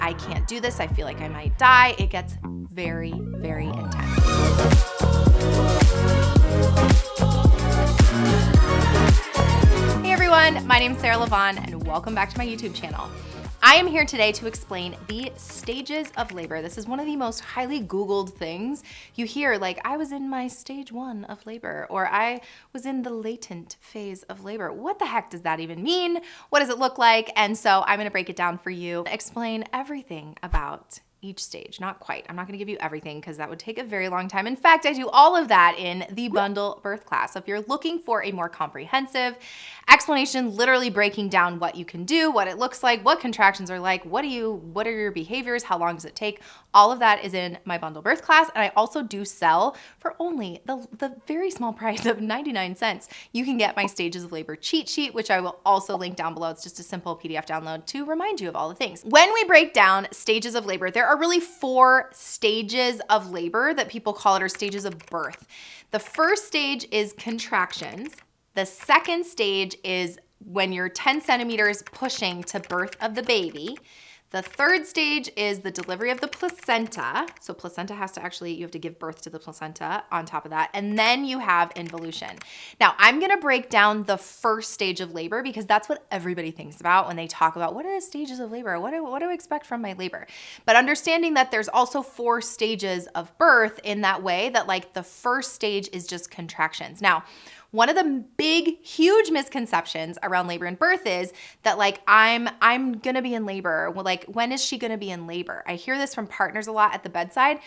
I can't do this. I feel like I might die. It gets very, very intense. Hey everyone, my name is Sarah Lavonne and welcome back to my YouTube channel. I am here today to explain the stages of labor. This is one of the most highly Googled things. You hear like, I was in my stage 1 of labor, or I was in the latent phase of labor. What the heck does that even mean? What does it look like? And so I'm gonna break it down for you, explain everything about each stage. Not quite. I'm not gonna give you everything because that would take a very long time. In fact, I do all of that in the bundle birth class. So if you're looking for a more comprehensive explanation, literally breaking down what you can do, what it looks like, what contractions are like, what are your behaviors, how long does it take, all of that is in my bundle birth class. And I also do sell for only the very small price of 99 cents. You can get my stages of labor cheat sheet, which I will also link down below. It's just a simple PDF download to remind you of all the things. When we break down stages of labor, there are really 4 stages of labor that people call it, or stages of birth. The first stage is contractions. The second stage is when you're 10 centimeters pushing to birth of the baby. The third stage is the delivery of the placenta. So placenta has to actually, you have to give birth to the placenta on top of that. And then you have involution. Now I'm gonna break down the first stage of labor because that's what everybody thinks about when they talk about what are the stages of labor? What do I expect from my labor? But understanding that there's also 4 stages of birth in that way, that like the first stage is just contractions. Now, one of the big, huge misconceptions around labor and birth is that like, I'm gonna be in labor. Well, like, when is she gonna be in labor? I hear this from partners a lot at the bedside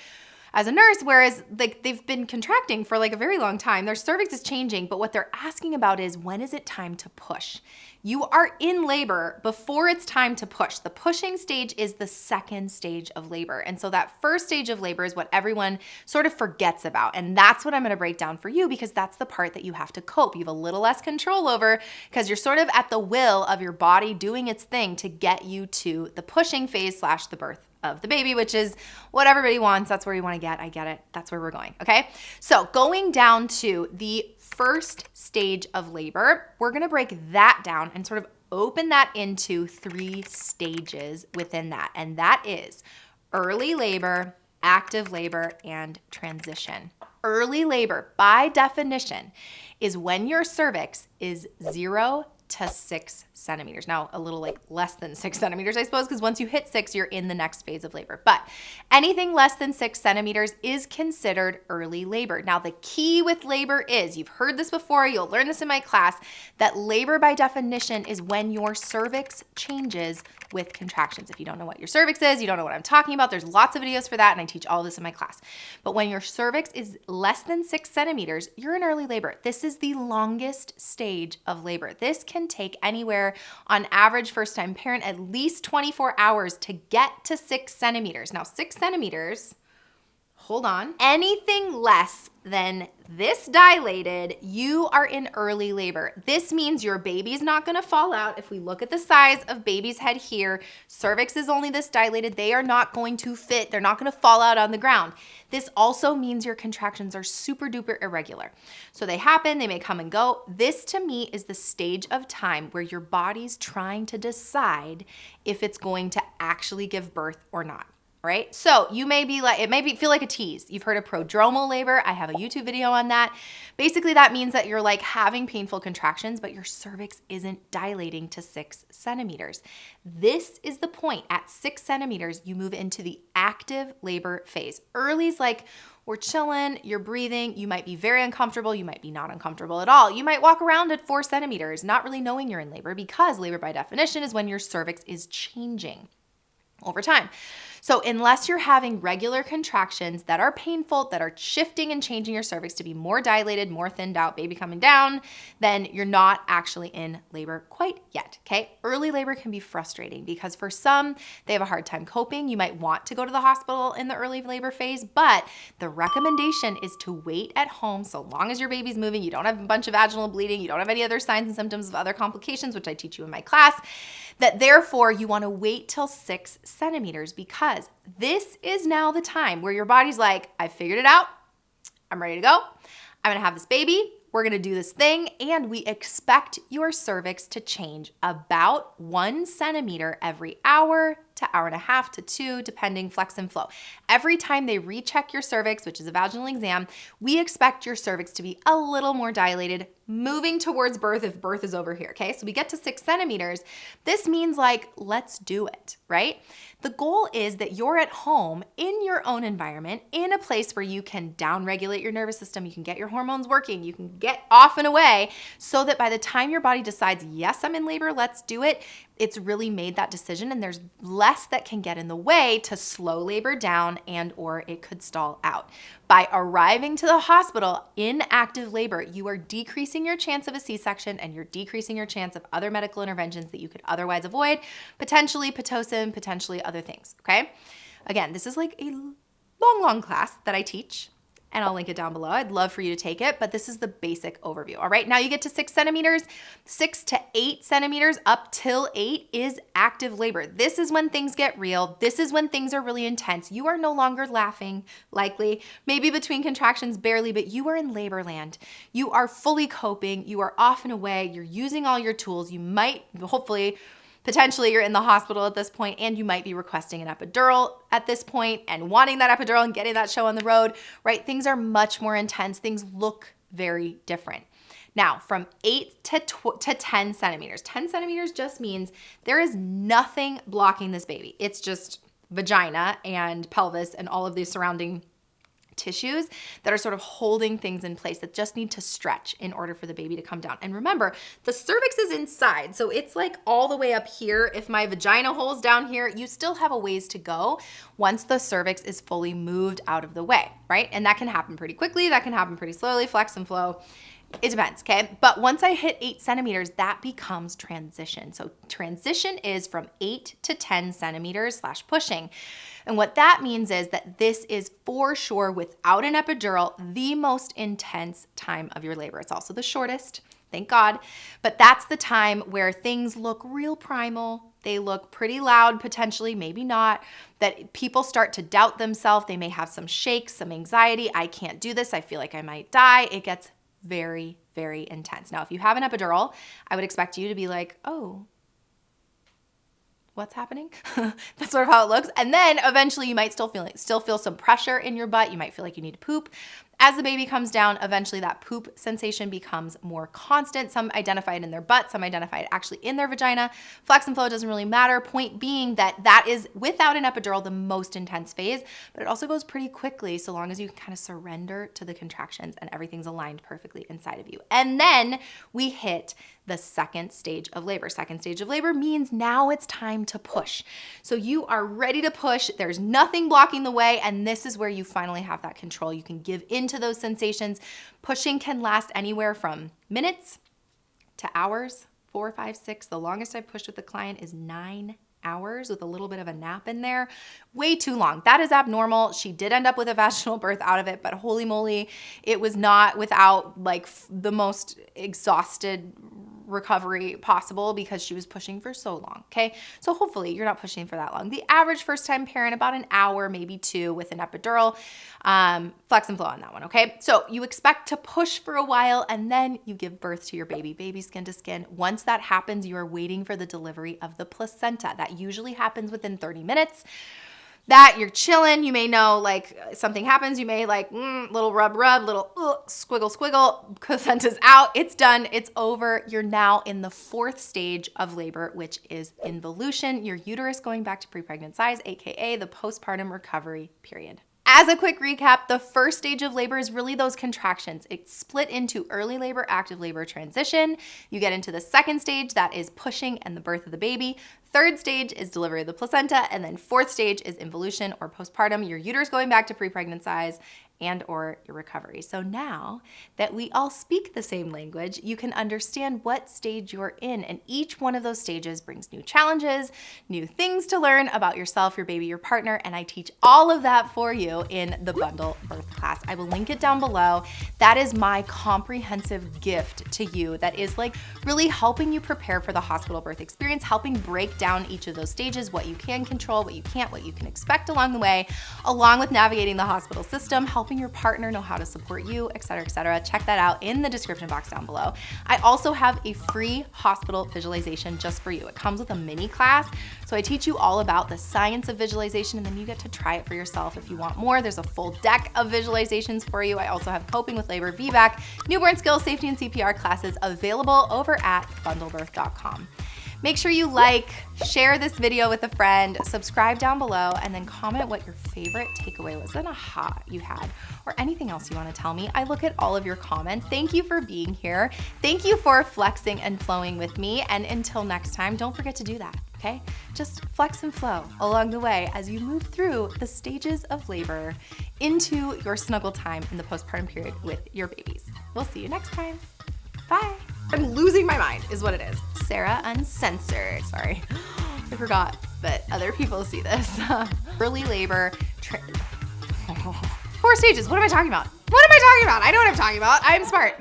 as a nurse, whereas like they've been contracting for like a very long time. Their cervix is changing, but what they're asking about is, when is it time to push? You are in labor before it's time to push. The pushing stage is the second stage of labor. And so that first stage of labor is what everyone sort of forgets about. And that's what I'm gonna break down for you, because that's the part that you have to cope. You have a little less control over, because you're sort of at the will of your body doing its thing to get you to the pushing phase / the birth of the baby, which is what everybody wants. That's where you want to get. I get it. That's where we're going. Okay. So going down to the first stage of labor, we're going to break that down and sort of open that into 3 stages within that. And that is early labor, active labor, and transition. Early labor, by definition, is when your cervix is 0 to 6 centimeters. Now, a little like less than 6 centimeters, I suppose, because once you hit 6, you're in the next phase of labor. But anything less than 6 centimeters is considered early labor. Now, the key with labor is, you've heard this before, you'll learn this in my class, that labor by definition is when your cervix changes with contractions. If you don't know what your cervix is, you don't know what I'm talking about, there's lots of videos for that, and I teach all of this in my class. But when your cervix is less than 6 centimeters, you're in early labor. This is the longest stage of labor. This can take anywhere, on average, first-time parent, at least 24 hours to get to 6 centimeters. Now, 6 centimeters, hold on, anything less than this dilated, you are in early labor. This means your baby's not gonna fall out. If we look at the size of baby's head here, cervix is only this dilated, they are not going to fit, they're not gonna fall out on the ground. This also means your contractions are super duper irregular. So they happen, they may come and go. This to me is the stage of time where your body's trying to decide if it's going to actually give birth or not. Right? So you may be like, it may feel like a tease. You've heard of prodromal labor. I have a YouTube video on that. Basically, that means that you're like having painful contractions, but your cervix isn't dilating to 6 centimeters. This is the point. At 6 centimeters, you move into the active labor phase. Early's like, we're chilling, you're breathing, you might be very uncomfortable, you might be not uncomfortable at all. You might walk around at 4 centimeters, not really knowing you're in labor, because labor by definition is when your cervix is changing over time. So unless you're having regular contractions that are painful, that are shifting and changing your cervix to be more dilated, more thinned out, baby coming down, then you're not actually in labor quite yet, okay? Early labor can be frustrating because for some, they have a hard time coping. You might want to go to the hospital in the early labor phase, but the recommendation is to wait at home so long as your baby's moving, you don't have a bunch of vaginal bleeding, you don't have any other signs and symptoms of other complications, which I teach you in my class, that therefore you wanna wait till 6 centimeters because this is now the time where your body's like, I figured it out, I'm ready to go, I'm gonna have this baby, we're gonna do this thing, and we expect your cervix to change about 1 centimeter every hour to hour and a half to 2, depending, flex and flow. Every time they recheck your cervix, which is a vaginal exam, we expect your cervix to be a little more dilated, moving towards birth if birth is over here, okay? So we get to 6 centimeters. This means like, let's do it, right? The goal is that you're at home in your own environment, in a place where you can downregulate your nervous system, you can get your hormones working, you can get off and away, so that by the time your body decides, yes, I'm in labor, let's do it, it's really made that decision and there's less that can get in the way to slow labor down and or it could stall out. By arriving to the hospital in active labor, you are decreasing your chance of a C-section and you're decreasing your chance of other medical interventions that you could otherwise avoid, potentially Pitocin, potentially other things, okay? Again, this is like a long class that I teach, and I'll link it down below. I'd love for you to take it, but this is the basic overview. All right, now you get to 6 centimeters, 6 to 8 centimeters up till 8 is active labor. This is when things get real. This is when things are really intense. You are no longer laughing, likely, maybe between contractions barely, but you are in labor land. You are fully coping. You are off and away. You're using all your tools. You might, hopefully, potentially you're in the hospital at this point and you might be requesting an epidural at this point and wanting that epidural and getting that show on the road, right? Things are much more intense. Things look very different. Now, from 8 to 10 centimeters, 10 centimeters just means there is nothing blocking this baby. It's just vagina and pelvis and all of the surrounding tissues that are sort of holding things in place that just need to stretch in order for the baby to come down. And remember, the cervix is inside, so it's like all the way up here. If my vagina hole's down here, you still have a ways to go once the cervix is fully moved out of the way, right? And that can happen pretty quickly, that can happen pretty slowly, flex and flow. It depends, okay? But once I hit 8 centimeters, that becomes transition. So transition is from 8 to 10 centimeters / pushing. And what that means is that this is for sure, without an epidural, the most intense time of your labor. It's also the shortest, thank God. But that's the time where things look real primal. They look pretty loud, potentially, maybe not, that people start to doubt themselves. They may have some shakes, some anxiety. I can't do this. I feel like I might die. It gets very, very intense. Now, if you have an epidural, I would expect you to be like, oh, what's happening? That's sort of how it looks. And then eventually you might still feel some pressure in your butt. You might feel like you need to poop. As the baby comes down, eventually that poop sensation becomes more constant. Some identify it in their butt, some identify it actually in their vagina. Flex and flow doesn't really matter. Point being that is, without an epidural, the most intense phase, but it also goes pretty quickly so long as you can kind of surrender to the contractions and everything's aligned perfectly inside of you. And then we hit the second stage of labor. Second stage of labor means now it's time to push. So you are ready to push. There's nothing blocking the way, and this is where you finally have that control. You can give into those sensations. Pushing can last anywhere from minutes to hours, 4, 5, 6. The longest I've pushed with a client is 9 hours with a little bit of a nap in there. Way too long. That is abnormal. She did end up with a vaginal birth out of it, but holy moly, it was not without like the most exhausted recovery possible because she was pushing for so long, okay? So hopefully you're not pushing for that long. The average first-time parent, about an hour, maybe 2 with an epidural. Flex and flow on that one, okay? So you expect to push for a while and then you give birth to your baby skin to skin. Once that happens, you are waiting for the delivery of the placenta. That usually happens within 30 minutes. That you're chilling, you may know like something happens, you may like little rub, little squiggle, placenta's out, it's done, it's over. You're now in the 4th stage of labor, which is involution, your uterus going back to pre-pregnant size, AKA the postpartum recovery period. As a quick recap, the first stage of labor is really those contractions. It's split into early labor, active labor, transition. You get into the second stage, that is pushing and the birth of the baby. Third stage is delivery of the placenta, and then 4th stage is involution or postpartum, your uterus going back to pre-pregnant size and or your recovery. So now that we all speak the same language, you can understand what stage you're in, and each one of those stages brings new challenges, new things to learn about yourself, your baby, your partner, and I teach all of that for you in the bundle birth class. I will link it down below. That is my comprehensive gift to you that is like really helping you prepare for the hospital birth experience, helping break down down each of those stages, what you can control, what you can't, what you can expect along the way, along with navigating the hospital system, helping your partner know how to support you, et cetera, et cetera. Check that out in the description box down below. I also have a free hospital visualization just for you. It comes with a mini class. So I teach you all about the science of visualization, and then you get to try it for yourself if you want more. There's a full deck of visualizations for you. I also have coping with labor, VBAC, newborn skills, safety, and CPR classes available over at bundlebirth.com. Make sure you like, share this video with a friend, subscribe down below, and then comment what your favorite takeaway was, an aha you had, or anything else you want to tell me. I look at all of your comments. Thank you for being here. Thank you for flexing and flowing with me. And until next time, don't forget to do that, okay? Just flex and flow along the way as you move through the stages of labor into your snuggle time in the postpartum period with your babies. We'll see you next time. Bye. I'm losing my mind is what it is. Sarah Uncensored. Sorry, I forgot that other people see this. Early labor, 4 stages. What am I talking about? What am I talking about? I know what I'm talking about. I'm smart.